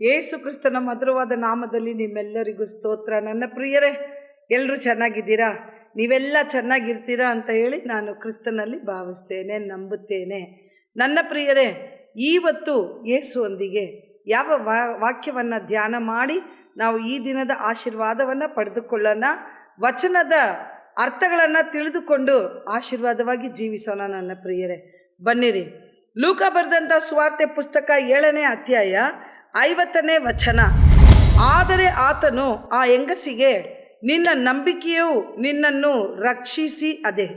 ಯೇಸು ಕ್ರಿಸ್ತನ ಮಧುರವಾದ ನಾಮದಲ್ಲಿ ನಿಮ್ಮೆಲ್ಲರಿಗೂ ಸ್ತೋತ್ರ. ನನ್ನ ಪ್ರಿಯರೇ, ಎಲ್ಲರೂ ಚೆನ್ನಾಗಿದ್ದೀರಾ? ನೀವೆಲ್ಲ ಚೆನ್ನಾಗಿರ್ತೀರಾ ಅಂತ ಹೇಳಿ ನಾನು ಕ್ರಿಸ್ತನಲ್ಲಿ ಭಾವಿಸ್ತೇನೆ, ನಂಬುತ್ತೇನೆ. ನನ್ನ ಪ್ರಿಯರೇ, ಇವತ್ತು ಯೇಸುವೊಂದಿಗೆ ಯಾವ ವಾಕ್ಯವನ್ನು ಧ್ಯಾನ ಮಾಡಿ ನಾವು ಈ ದಿನದ ಆಶೀರ್ವಾದವನ್ನು ಪಡೆದುಕೊಳ್ಳೋಣ, ವಚನದ ಅರ್ಥಗಳನ್ನು ತಿಳಿದುಕೊಂಡು ಆಶೀರ್ವಾದವಾಗಿ ಜೀವಿಸೋಣ. ನನ್ನ ಪ್ರಿಯರೇ, ಬನ್ನಿರಿ. ಲೂಕ ಬರೆದಂಥ ಸುವಾರ್ತೆ ಪುಸ್ತಕ 7ನೇ ಅಧ್ಯಾಯ 50ನೇ ವಚನ. ಆದರೆ ಆತನು ಆ ಹೆಂಗಸಿಗೆ, ನಿನ್ನ ನಂಬಿಕೆಯು ನಿನ್ನನ್ನು ರಕ್ಷಿಸಿ ಅದೆ,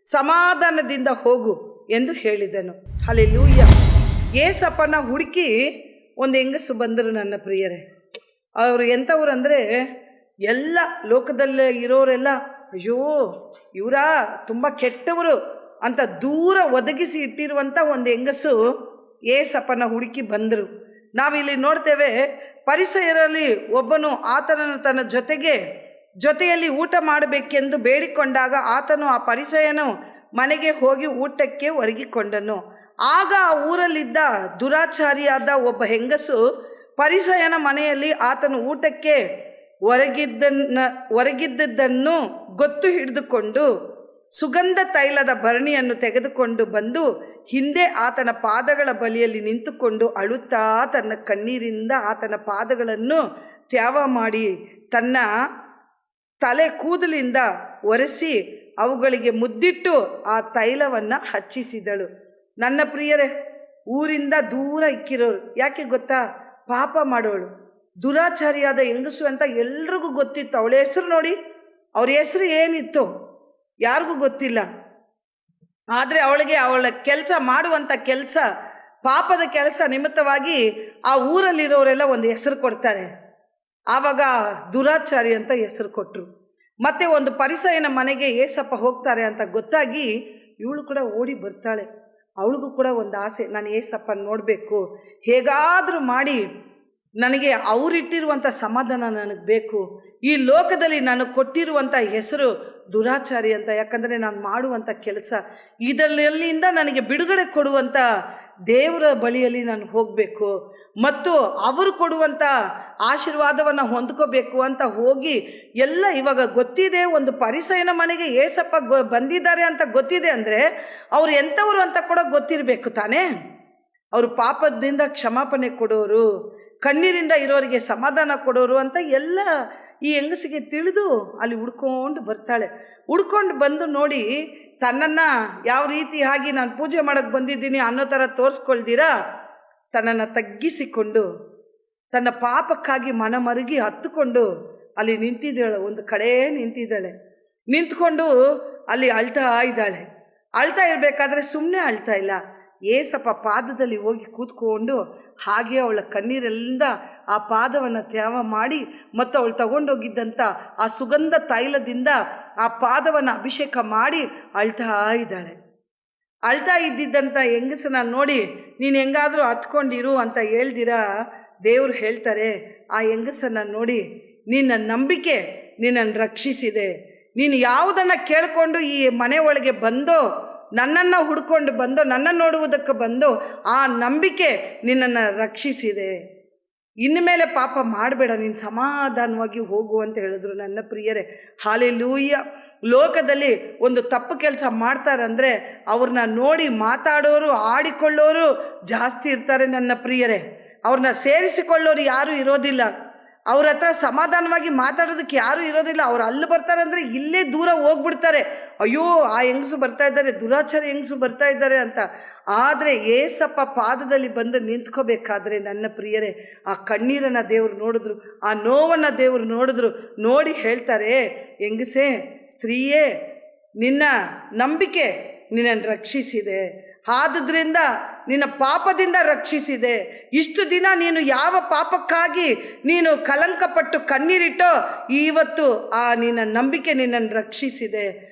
ಸಮಾಧಾನದಿಂದ ಹೋಗು ಎಂದು ಹೇಳಿದನು. ಹಲ್ಲೆಲೂಯಾ. ಏಸಪ್ಪನ ಹುಡುಕಿ ಒಂದು ಹೆಂಗಸು ಬಂದರು. ನನ್ನ ಪ್ರಿಯರೇ, ಅವರು ಎಂಥವ್ರು ಅಂದರೆ, ಎಲ್ಲ ಲೋಕದಲ್ಲಿ ಇರೋರೆಲ್ಲ ಅಯ್ಯೋ ಇವರ ತುಂಬ ಕೆಟ್ಟವರು ಅಂತ ದೂರ ಒದಗಿಸಿ ಇಟ್ಟಿರುವಂಥ ಒಂದು ಹೆಂಗಸು ಏಸಪ್ಪನ ಹುಡುಕಿ ಬಂದರು. ನಾವಿಲ್ಲಿ ನೋಡ್ತೇವೆ, ಪರಿಸರದಲ್ಲಿ ಒಬ್ಬನು ಆತನನ್ನು ತನ್ನ ಜೊತೆಯಲ್ಲಿ ಊಟ ಮಾಡಬೇಕೆಂದು ಬೇಡಿಕೊಂಡಾಗ ಆತನು ಆ ಪರಿಸಯನು ಮನೆಗೆ ಹೋಗಿ ಊಟಕ್ಕೆ ಒರಗಿಕೊಂಡನು. ಆಗ ಆ ಊರಲ್ಲಿದ್ದ ದುರಾಚಾರಿಯಾದ ಒಬ್ಬ ಹೆಂಗಸು ಪರಿಸಯನ ಮನೆಯಲ್ಲಿ ಆತನು ಊಟಕ್ಕೆ ಹೊರಗಿದ್ದನ್ನು ಗೊತ್ತು ಹಿಡಿದುಕೊಂಡು ಸುಗಂಧ ತೈಲದ ಭರಣಿಯನ್ನು ತೆಗೆದುಕೊಂಡು ಬಂದು ಹಿಂದೆ ಆತನ ಪಾದಗಳ ಬಳಿಯಲ್ಲಿ ನಿಂತುಕೊಂಡು ಅಳುತ್ತಾ ತನ್ನ ಕಣ್ಣೀರಿಂದ ಆತನ ಪಾದಗಳನ್ನು ತ್ಯಾವ ಮಾಡಿ ತನ್ನ ತಲೆ ಕೂದಲಿಂದ ಒರೆಸಿ ಅವುಗಳಿಗೆ ಮುದ್ದಿಟ್ಟು ಆ ತೈಲವನ್ನು ಹಚ್ಚಿಸಿದಳು. ನನ್ನ ಪ್ರಿಯರೇ, ಊರಿಂದ ದೂರ ಇಕ್ಕಿರೋರು. ಯಾಕೆ ಗೊತ್ತಾ? ಪಾಪ ಮಾಡೋಳು, ದುರಾಚಾರಿಯಾದ ಹೆಂಗಸು ಅಂತ ಎಲ್ರಿಗೂ ಗೊತ್ತಿತ್ತು. ಅವಳ ಹೆಸರು ನೋಡಿ, ಅವ್ರ ಹೆಸರು ಏನಿತ್ತು ಯಾರಿಗೂ ಗೊತ್ತಿಲ್ಲ. ಆದರೆ ಅವಳ ಕೆಲಸ ಮಾಡುವಂಥ ಕೆಲಸ, ಪಾಪದ ಕೆಲಸ ನಿಮಿತ್ತವಾಗಿ ಆ ಊರಲ್ಲಿರೋರೆಲ್ಲ ಒಂದು ಹೆಸರು ಕೊಡ್ತಾರೆ. ಆವಾಗ ದುರಾಚಾರಿ ಅಂತ ಹೆಸರು ಕೊಟ್ಟರು. ಮತ್ತೆ ಒಂದು ಪರಿಸಯನ ಮನೆಗೆ ಏಸಪ್ಪ ಹೋಗ್ತಾರೆ ಅಂತ ಗೊತ್ತಾಗಿ ಇವಳು ಕೂಡ ಓಡಿ ಬರ್ತಾಳೆ. ಅವಳಿಗೂ ಕೂಡ ಒಂದು ಆಸೆ, ನಾನು ಏಸಪ್ಪ ನೋಡಬೇಕು, ಹೇಗಾದರೂ ಮಾಡಿ ನನಗೆ ಅವರಿಟ್ಟಿರುವಂಥ ಸಮಾಧಾನ ನನಗೆ ಬೇಕು. ಈ ಲೋಕದಲ್ಲಿ ನನಗೆ ಕೊಟ್ಟಿರುವಂಥ ಹೆಸರು ದುರಾಚಾರಿ ಅಂತ, ಯಾಕಂದರೆ ನಾನು ಮಾಡುವಂಥ ಕೆಲಸ ಇದರಲ್ಲಿಂದ ನನಗೆ ಬಿಡುಗಡೆ ಕೊಡುವಂಥ ದೇವರ ಬಳಿಯಲ್ಲಿ ನಾನು ಹೋಗಬೇಕು ಮತ್ತು ಅವರು ಕೊಡುವಂಥ ಆಶೀರ್ವಾದವನ್ನು ಹೊಂದ್ಕೋಬೇಕು ಅಂತ ಹೋಗಿ ಎಲ್ಲ ಇವಾಗ ಗೊತ್ತಿದೆ. ಒಂದು ಪರಿಸಯನ ಮನೆಗೆ ಏಸಪ್ಪ ಬಂದಿದ್ದಾರೆ ಅಂತ ಗೊತ್ತಿದೆ ಅಂದರೆ ಅವ್ರು ಎಂಥವ್ರು ಅಂತ ಕೂಡ ಗೊತ್ತಿರಬೇಕು ತಾನೇ. ಅವರು ಪಾಪದಿಂದ ಕ್ಷಮಾಪಣೆ ಕೊಡೋರು, ಕಣ್ಣೀರಿಂದ ಇರೋರಿಗೆ ಸಮಾಧಾನ ಕೊಡೋರು ಅಂತ ಎಲ್ಲ ಈ ಹೆಂಗಸಿಗೆ ತಿಳಿದು ಅಲ್ಲಿ ಹುಡ್ಕೊಂಡು ಬರ್ತಾಳೆ. ಹುಡ್ಕೊಂಡು ಬಂದು ನೋಡಿ, ತನ್ನನ್ನು ಯಾವ ರೀತಿ ಆಗಿ ನಾನು ಪೂಜೆ ಮಾಡೋಕ್ಕೆ ಬಂದಿದ್ದೀನಿ ಅನ್ನೋ ಥರ ತೋರಿಸ್ಕೊಳ್ದಿರಾ ತನ್ನನ್ನು ತಗ್ಗಿಸಿಕೊಂಡು ತನ್ನ ಪಾಪಕ್ಕಾಗಿ ಮನಮರುಗಿ ಹತ್ತುಕೊಂಡು ಅಲ್ಲಿ ನಿಂತಿದ್ದಾಳೆ. ಒಂದು ಕಡೆ ನಿಂತಿದ್ದಾಳೆ. ನಿಂತ್ಕೊಂಡು ಅಲ್ಲಿ ಅಳ್ತಾ ಇದ್ದಾಳೆ. ಅಳ್ತಾ ಇರಬೇಕಾದ್ರೆ ಸುಮ್ಮನೆ ಅಳ್ತಾ ಇಲ್ಲ, ಏಸಪ್ಪ ಪಾದದಲ್ಲಿ ಹೋಗಿ ಕೂತ್ಕೊಂಡು ಹಾಗೆ ಅವಳ ಕಣ್ಣೀರೆಲ್ಲ ಆ ಪಾದವನ್ನು ತ್ಯಾವ ಮಾಡಿ ಮತ್ತು ಅವಳು ತಗೊಂಡೋಗಿದ್ದಂಥ ಆ ಸುಗಂಧ ತೈಲದಿಂದ ಆ ಪಾದವನ್ನು ಅಭಿಷೇಕ ಮಾಡಿ ಅಳ್ತಾ ಇದ್ದಾಳೆ. ಅಳ್ತಾ ಇದ್ದಿದ್ದಂಥ ಹೆಂಗಸನ್ನ ನೋಡಿ, ನೀನು ಹೆಂಗಾದರೂ ಹತ್ಕೊಂಡಿರು ಅಂತ ಹೇಳ್ದಿರಾ ದೇವರು ಹೇಳ್ತಾರೆ, ಆ ಹೆಂಗಸನ್ನು ನೋಡಿ, ನಿನ್ನ ನಂಬಿಕೆ ನಿನ್ನನ್ನು ರಕ್ಷಿಸಿದೆ. ನೀನು ಯಾವುದನ್ನು ಕೇಳಿಕೊಂಡು ಈ ಮನೆ ಒಳಗೆ ಬಂದೋ, ನನ್ನನ್ನು ಹುಡ್ಕೊಂಡು ಬಂದೋ, ನನ್ನ ನೋಡುವುದಕ್ಕೆ ಬಂದೋ, ಆ ನಂಬಿಕೆ ನಿನ್ನನ್ನು ರಕ್ಷಿಸಿದೆ. ಇನ್ಮೇಲೆ ಪಾಪ ಮಾಡಬೇಡ, ನೀನು ಸಮಾಧಾನವಾಗಿ ಹೋಗು ಅಂತ ಹೇಳಿದ್ರು. ನನ್ನ ಪ್ರಿಯರೇ, ಹಲ್ಲೆಲೂಯಾ. ಲೋಕದಲ್ಲಿ ಒಂದು ತಪ್ಪು ಕೆಲಸ ಮಾಡ್ತಾರಂದರೆ ಅವ್ರನ್ನ ನೋಡಿ ಮಾತಾಡೋರು, ಆಡಿಕೊಳ್ಳೋರು ಜಾಸ್ತಿ ಇರ್ತಾರೆ. ನನ್ನ ಪ್ರಿಯರೇ, ಅವ್ರನ್ನ ಸೇರಿಸಿಕೊಳ್ಳೋರು ಯಾರೂ ಇರೋದಿಲ್ಲ. ಅವ್ರ ಹತ್ರ ಸಮಾಧಾನವಾಗಿ ಮಾತಾಡೋದಕ್ಕೆ ಯಾರೂ ಇರೋದಿಲ್ಲ. ಅವ್ರು ಅಲ್ಲಿ ಬರ್ತಾರೆ ಅಂದರೆ ಇಲ್ಲೇ ದೂರ ಹೋಗ್ಬಿಡ್ತಾರೆ. ಅಯ್ಯೋ, ಆ ಹೆಂಗಸು ಬರ್ತಾ ಇದ್ದಾರೆ, ದುರಾಚಾರ ಹೆಂಗಸು ಬರ್ತಾ ಇದ್ದಾರೆ ಅಂತ. ಆದರೆ ಏಸಪ್ಪ ಪಾದದಲ್ಲಿ ಬಂದು ನಿಂತ್ಕೋಬೇಕಾದ್ರೆ ನನ್ನ ಪ್ರಿಯರೇ, ಆ ಕಣ್ಣೀರನ್ನು ದೇವರು ನೋಡಿದ್ರು, ಆ ನೋವನ್ನು ದೇವರು ನೋಡಿದ್ರು. ನೋಡಿ ಹೇಳ್ತಾರೆ, ಹೆಂಗಸೇ, ಸ್ತ್ರೀಯೇ, ನಿನ್ನ ನಂಬಿಕೆ ನಿನ್ನನ್ನು ರಕ್ಷಿಸಿದೆ, ಆದುದರಿಂದ ನಿನ್ನ ಪಾಪದಿಂದ ರಕ್ಷಿಸಿದೆ. ಇಷ್ಟು ದಿನ ನೀನು ಯಾವ ಪಾಪಕ್ಕಾಗಿ ನೀನು ಕಲಂಕಪಟ್ಟು ಕಣ್ಣೀರಿಟ್ಟೋ, ಇವತ್ತು ಆ ನಿನ್ನ ನಂಬಿಕೆ ನಿನ್ನನ್ನು ರಕ್ಷಿಸಿದೆ.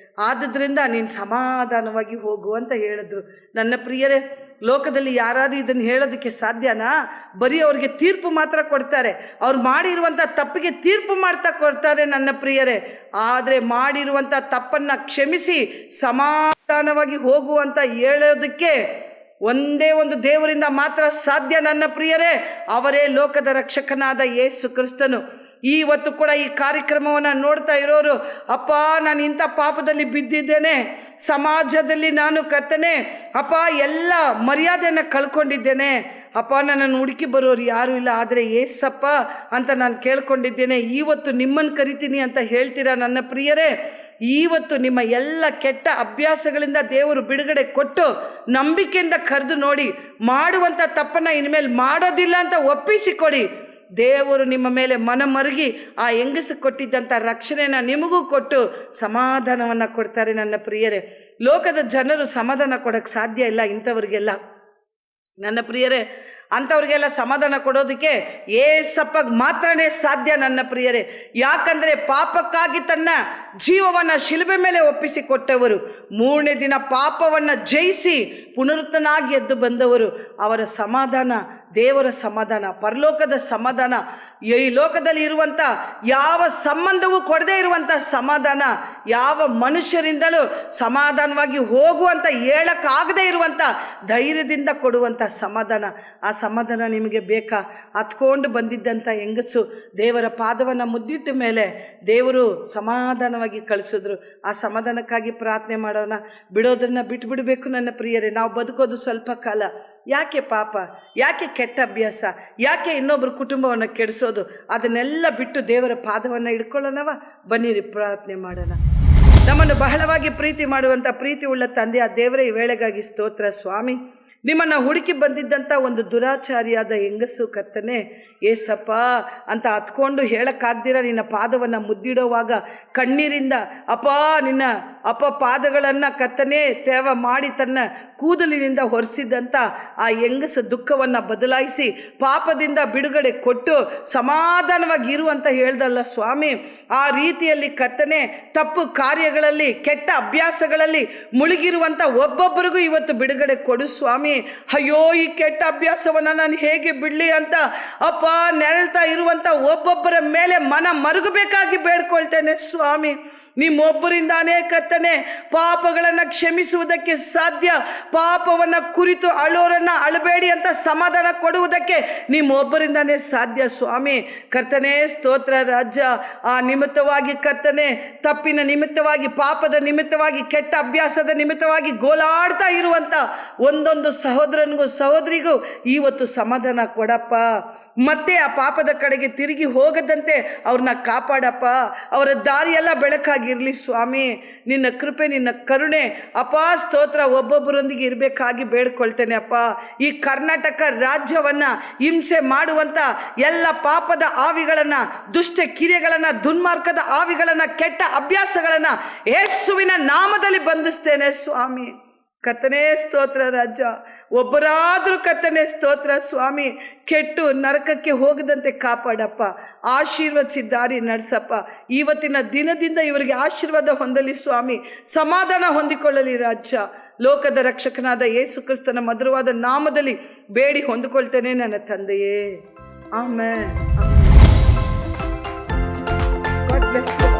ಆದುದರಿಂದ ನೀನು ಸಮಾಧಾನವಾಗಿ ಹೋಗು ಅಂತ ಹೇಳಿದ್ರು. ನನ್ನ ಪ್ರಿಯರೇ, ಲೋಕದಲ್ಲಿ ಯಾರಾದರೂ ಇದನ್ನು ಹೇಳೋದಕ್ಕೆ ಸಾಧ್ಯನಾ? ಬರೀ ಅವ್ರಿಗೆ ತೀರ್ಪು ಮಾತ್ರ ಕೊಡ್ತಾರೆ. ಅವ್ರು ಮಾಡಿರುವಂಥ ತಪ್ಪಿಗೆ ತೀರ್ಪು ಮಾಡ್ತಾ ಕೊಡ್ತಾರೆ. ನನ್ನ ಪ್ರಿಯರೇ, ಆದರೆ ಮಾಡಿರುವಂಥ ತಪ್ಪನ್ನು ಕ್ಷಮಿಸಿ ಸಮಾಧಾನವಾಗಿ ಹೋಗು ಅಂತ ಹೇಳೋದಕ್ಕೆ ಒಂದೇ ಒಂದು ದೇವರಿಂದ ಮಾತ್ರ ಸಾಧ್ಯ ನನ್ನ ಪ್ರಿಯರೇ, ಅವರೇ ಲೋಕದ ರಕ್ಷಕನಾದ ಯೇಸು ಕ್ರಿಸ್ತನು. ಇವತ್ತು ಕೂಡ ಈ ಕಾರ್ಯಕ್ರಮವನ್ನು ನೋಡ್ತಾ ಇರೋರು, ಅಪ್ಪ ನಾನು ಇಂಥ ಪಾಪದಲ್ಲಿ ಬಿದ್ದಿದ್ದೇನೆ, ಸಮಾಜದಲ್ಲಿ ನಾನು ಕರ್ತನೆ ಅಪ್ಪ ಎಲ್ಲ ಮರ್ಯಾದೆಯನ್ನು ಕಳ್ಕೊಂಡಿದ್ದೇನೆ, ಅಪ್ಪ ನನ್ನನ್ನು ಹುಡುಕಿ ಬರೋರು ಯಾರೂ ಇಲ್ಲ, ಆದರೆ ಏಸಪ್ಪ ಅಂತ ನಾನು ಕೇಳ್ಕೊಂಡಿದ್ದೇನೆ, ಇವತ್ತು ನಿಮ್ಮನ್ನು ಕರಿತೀನಿ ಅಂತ ಹೇಳ್ತೀರಾ ನನ್ನ ಪ್ರಿಯರೇ. ಇವತ್ತು ನಿಮ್ಮ ಎಲ್ಲ ಕೆಟ್ಟ ಅಭ್ಯಾಸಗಳಿಂದ ದೇವರು ಬಿಡುಗಡೆ ಕೊಟ್ಟು ನಂಬಿಕೆಯಿಂದ ಕರೆದು ನೋಡಿ, ಮಾಡುವಂಥ ತಪ್ಪನ್ನು ಇನ್ಮೇಲೆ ಮಾಡೋದಿಲ್ಲ ಅಂತ ಒಪ್ಪಿಸಿಕೊಡಿ. ದೇವರು ನಿಮ್ಮ ಮೇಲೆ ಮನಮರುಗಿ ಆ ಹೆಂಗಸು ಕೊಟ್ಟಿದ್ದಂಥ ರಕ್ಷಣೆನ ನಿಮಗೂ ಕೊಟ್ಟು ಸಮಾಧಾನವನ್ನು ಕೊಡ್ತಾರೆ ನನ್ನ ಪ್ರಿಯರೇ. ಲೋಕದ ಜನರು ಸಮಾಧಾನ ಕೊಡೋಕ್ಕೆ ಸಾಧ್ಯ ಇಲ್ಲ ಇಂಥವ್ರಿಗೆಲ್ಲ ನನ್ನ ಪ್ರಿಯರೇ. ಅಂಥವ್ರಿಗೆಲ್ಲ ಸಮಾಧಾನ ಕೊಡೋದಕ್ಕೆ ಏಸಪ್ಪಗೆ ಮಾತ್ರನೇ ಸಾಧ್ಯ ನನ್ನ ಪ್ರಿಯರೇ. ಯಾಕಂದರೆ ಪಾಪಕ್ಕಾಗಿ ತನ್ನ ಜೀವವನ್ನು ಶಿಲುಬೆ ಮೇಲೆ ಒಪ್ಪಿಸಿಕೊಟ್ಟವರು, 3ನೇ ದಿನ ಪಾಪವನ್ನು ಜಯಿಸಿ ಪುನರುತ್ತನಾಗಿ ಎದ್ದು ಬಂದವರು. ಅವರ ಸಮಾಧಾನ ದೇವರ ಸಮಾಧಾನ, ಪರಲೋಕದ ಸಮಾಧಾನ, ಈ ಲೋಕದಲ್ಲಿ ಇರುವಂಥ ಯಾವ ಸಂಬಂಧವೂ ಕೊಡದೇ ಇರುವಂಥ ಸಮಾಧಾನ, ಯಾವ ಮನುಷ್ಯರಿಂದಲೂ ಸಮಾಧಾನವಾಗಿ ಹೋಗುವಂಥ ಹೇಳಕ್ಕಾಗದೇ ಇರುವಂಥ ಧೈರ್ಯದಿಂದ ಕೊಡುವಂಥ ಸಮಾಧಾನ. ಆ ಸಮಾಧಾನ ನಿಮಗೆ ಬೇಕಾ? ಹತ್ಕೊಂಡು ಬಂದಿದ್ದಂಥ ಹೆಂಗಸು ದೇವರ ಪಾದವನ್ನು ಮುದ್ದಿಟ್ಟ ಮೇಲೆ ದೇವರು ಸಮಾಧಾನವಾಗಿ ಕಳಿಸಿದ್ರು. ಆ ಸಮಾಧಾನಕ್ಕಾಗಿ ಪ್ರಾರ್ಥನೆ ಮಾಡೋಣ. ಬಿಡೋದನ್ನು ಬಿಟ್ಬಿಡಬೇಕು ನನ್ನ ಪ್ರಿಯರೇ. ನಾವು ಬದುಕೋದು ಸ್ವಲ್ಪ ಕಾಲ. ಯಾಕೆ ಪಾಪ, ಯಾಕೆ ಕೆಟ್ಟ ಅಭ್ಯಾಸ, ಯಾಕೆ ಇನ್ನೊಬ್ಬರು ಕುಟುಂಬವನ್ನು ಕೆಡಿಸೋದು? ಅದನ್ನೆಲ್ಲ ಬಿಟ್ಟು ದೇವರ ಪಾದವನ್ನು ಹಿಡ್ಕೊಳ್ಳೋಣವ. ಬನ್ನಿರಿ ಪ್ರಾರ್ಥನೆ ಮಾಡೋಣ. ನಮ್ಮನ್ನು ಬಹಳವಾಗಿ ಪ್ರೀತಿ ಮಾಡುವಂಥ ಪ್ರೀತಿ ಉಳ್ಳ ತಂದೆ ಆ ದೇವರ ಈ ವೇಳೆಗಾಗಿ ಸ್ತೋತ್ರ ಸ್ವಾಮಿ. ನಿಮ್ಮನ್ನು ಹುಡುಕಿ ಬಂದಿದ್ದಂಥ ಒಂದು ದುರಾಚಾರಿಯಾದ ಹೆಂಗಸು ಕರ್ತನೆ ಏಸಪ್ಪ ಅಂತ ಹತ್ಕೊಂಡು ಹೇಳಕ್ಕಾಗ್ದಿರ ನಿನ್ನ ಪಾದವನ್ನು ಮುದ್ದಿಡೋವಾಗ ಕಣ್ಣೀರಿಂದ ನಿನ್ನ ಪಾದಗಳನ್ನು ಕರ್ತನೆ ತೇವ ಮಾಡಿ ತನ್ನ ಕೂದಲಿನಿಂದ ಹೊರಿಸಿದಂಥ ಆ ಹೆಂಗಸ ದುಃಖವನ್ನು ಬದಲಾಯಿಸಿ ಪಾಪದಿಂದ ಬಿಡುಗಡೆ ಕೊಟ್ಟು ಸಮಾಧಾನವಾಗಿ ಇರು ಅಂತ ಹೇಳ್ದಲ್ಲ ಸ್ವಾಮಿ. ಆ ರೀತಿಯಲ್ಲಿ ಕರ್ತನೆ ತಪ್ಪು ಕಾರ್ಯಗಳಲ್ಲಿ ಕೆಟ್ಟ ಅಭ್ಯಾಸಗಳಲ್ಲಿ ಮುಳುಗಿರುವಂಥ ಒಬ್ಬೊಬ್ಬರಿಗೂ ಇವತ್ತು ಬಿಡುಗಡೆ ಕೊಡು ಸ್ವಾಮಿ. ಅಯ್ಯೋ ಈ ಕೆಟ್ಟ ಅಭ್ಯಾಸವನ್ನು ನಾನು ಹೇಗೆ ಬಿಡಲಿ ಅಂತ ನೆರಳ್ತಾ ಇರುವಂಥ ಒಬ್ಬೊಬ್ಬರ ಮೇಲೆ ಮನ ಮರುಗಬೇಕಾಗಿ ಬೇಡ್ಕೊಳ್ತೇನೆ ಸ್ವಾಮಿ. ನಿಮ್ಮೊಬ್ಬರಿಂದಾನೇ ಕರ್ತನೆ ಪಾಪಗಳನ್ನು ಕ್ಷಮಿಸುವುದಕ್ಕೆ ಸಾಧ್ಯ. ಪಾಪವನ್ನು ಕುರಿತು ಅಳೋರನ್ನು ಅಳಬೇಡಿ ಅಂತ ಸಮಾಧಾನ ಕೊಡುವುದಕ್ಕೆ ನಿಮ್ಮೊಬ್ಬರಿಂದಾನೇ ಸಾಧ್ಯ ಸ್ವಾಮಿ. ಕರ್ತನೆ ಸ್ತೋತ್ರ ರಾಜ. ಆ ನಿಮಿತ್ತವಾಗಿ ಕರ್ತನೆ ತಪ್ಪಿನ ನಿಮಿತ್ತವಾಗಿ, ಪಾಪದ ನಿಮಿತ್ತವಾಗಿ, ಕೆಟ್ಟ ಅಭ್ಯಾಸದ ನಿಮಿತ್ತವಾಗಿ ಗೋಲಾಡ್ತಾ ಇರುವಂಥ ಒಂದೊಂದು ಸಹೋದರನಿಗೂ ಸಹೋದರಿಗೂ ಇವತ್ತು ಸಮಾಧಾನ ಕೊಡಪ್ಪ. ಮತ್ತೆ ಆ ಪಾಪದ ಕಡೆಗೆ ತಿರುಗಿ ಹೋಗದಂತೆ ಅವ್ರನ್ನ ಕಾಪಾಡಪ್ಪ. ಅವರ ದಾರಿಯೆಲ್ಲ ಬೆಳಕಾಗಿರಲಿ ಸ್ವಾಮಿ. ನಿನ್ನ ಕೃಪೆ, ನಿನ್ನ ಕರುಣೆ ಸ್ತೋತ್ರ ಒಬ್ಬೊಬ್ಬರೊಂದಿಗೆ ಇರಬೇಕಾಗಿ ಬೇಡ್ಕೊಳ್ತೇನೆ ಅಪ್ಪ. ಈ ಕರ್ನಾಟಕ ರಾಜ್ಯವನ್ನು ಹಿಂಸೆ ಮಾಡುವಂಥ ಎಲ್ಲ ಪಾಪದ ಆವಿಗಳನ್ನು, ದುಷ್ಟ ಕಿರೆಗಳನ್ನು, ದುರ್ಮಾರ್ಗದ ಆವಿಗಳನ್ನು, ಕೆಟ್ಟ ಅಭ್ಯಾಸಗಳನ್ನು ಯೇಸುವಿನ ನಾಮದಲ್ಲಿ ಬಂಧಿಸ್ತೇನೆ ಸ್ವಾಮಿ. ಕರ್ತನೇ ಸ್ತೋತ್ರ ರಾಜ. ಒಬ್ಬರಾದರೂ ಕರ್ತನೇ ಸ್ತೋತ್ರ ಸ್ವಾಮಿ ಕೆಟ್ಟು ನರಕಕ್ಕೆ ಹೋಗದಂತೆ ಕಾಪಾಡಪ್ಪ. ಆಶೀರ್ವದಿಸಿ ದಾರಿ ನಡೆಸಪ್ಪ. ಇವತ್ತಿನ ದಿನದಿಂದ ಇವರಿಗೆ ಆಶೀರ್ವಾದ ಹೊಂದಲಿ ಸ್ವಾಮಿ. ಸಮಾಧಾನ ಹೊಂದಿಕೊಳ್ಳಲಿ ರಾಜ. ಲೋಕದ ರಕ್ಷಕನಾದ ಯೇಸು ಕ್ರಿಸ್ತನ ಮಧುರವಾದ ನಾಮದಲ್ಲಿ ಬೇಡಿ ಹೊಂದಿಕೊಳ್ತೇನೆ ನನ್ನ ತಂದೆಯೇ. ಆಮೆನ್. God bless you.